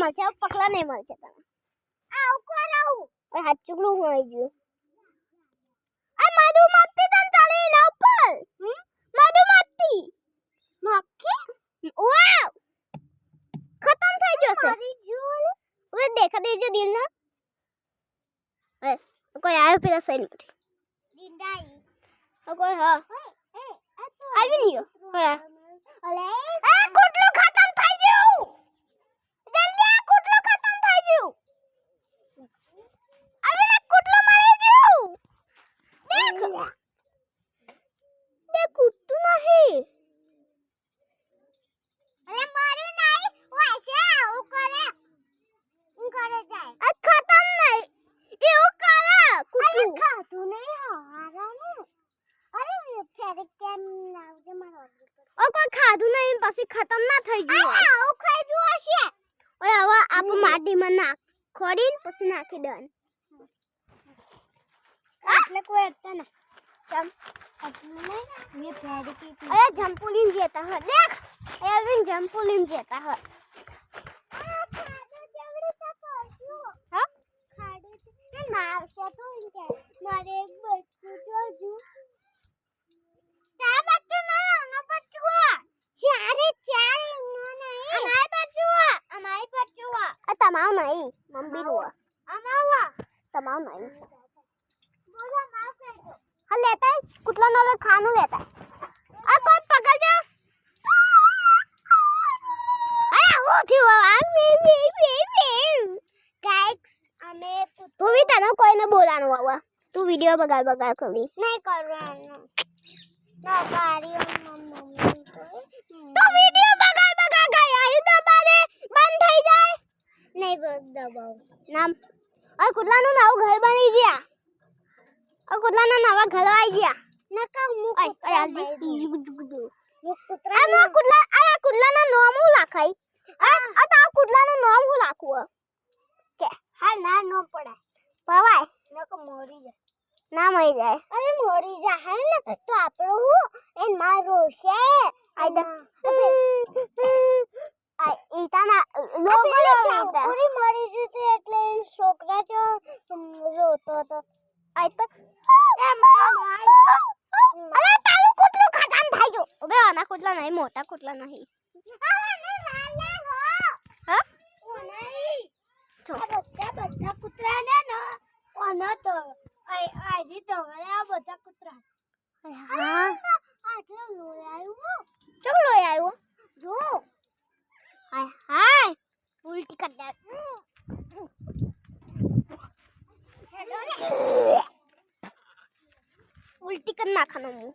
મળશે પકડા નહીં મળશે તમે આવ કોણ આવું ઓય હાથ ચુકલું હોઈ ગયું આ મધુમક્ખી તમ ચાલે એના ઉપર મધુમક્ખી મક્ખી વાવ ખતમ થઈ જશે ઓય દેખા દેજે દિલ ના એ કોઈ આયો પેલા સઈ નથી દિંડાઈ કોઈ હા આવી નયો હા અલે આ કુટલું ખતમ થઈ ગયું જલ્દી આ કુટલું ખતમ થઈ ગયું હવે ના કુટલું મરી ગયું દેખ દેખ કુટલું નહીં અરે મારું નહીં ઓ એસે ઓ કરે જાય આ ખતમ નહીં એવું કરે કુટલું ખાતું નહીં હારાનું અરે ફેર કેમ નાવજે મારો ઓ કોઈ ખાધું નહીં પછી ખતમ ના થઈ ગયું આવું ખાઈ જો હશે ઓય હવે આપ માટીમાં નાખ ખોડીને પછી નાખી દન એટલે કોઈ અટતા ના ચમ ये पैर की अरे जंपुलिन जेता है देख एल्विन जंपुलिन जेता है हां खाड़े से मार से तो इनके मारे एक बच्चू जोजू चार बच्चू ना ना बच्चू चार नहीं हमारे बच्चू आ तमाम नहीं मम्मी रो अमावा तमाम नहीं बोला माफ कर दो हाँ लेता है कुटला नाले खानू लेता है अब कोई पकड़ जाओ अरे वो थी वो गाइस हमें तू भी तने कोई ने बोलानो बाबा तू वीडियो बगाड़ करी नहीं करवानो ना गाड़ी मम्मी तो वीडियो बगाड़ गई आयु दबाने बंद થઈ જાય નહીં દબાવ નામ और कुटला નું નવું ઘર બની ગયા और कुटला ना नवा घर आई गया नका मुक कुतरा ना कुटला ना नाम हु लाखाई आ ता कुटला નું નામ હુ લાખું કે હા ના નો પડાય પવાય નકો મોરી જાય ના મરી જાય અરે મોરી જાય હે ને તો આપણો હું એ મારો છે આઈદા આ ઈતાના લોગો ઈતા પૂરી મરી જતે એટલે છોકરા જો રોતો તો આઈ તો અરે તારું કુટલું ખતમ થઈ ગયું ઓબે આના કુટલા નહીં મોટા કુટલા નહીં હા બધા કુતરા ને ના ઓના તો આઈ તો આ બધા કુતરા હા આટલો લોય આવ્યો ચો લોય આવ્યો જો હાય હાય ઉલટી કર દે उल्टी कर नाखनो मु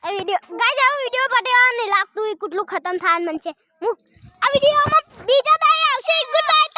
आ वीडियो गाइस आ वीडियो पटेवा नहीं लागतु कुटलू खत्म थान मन छे आ वीडियो में बीजा दाई आवशे गुड बाय।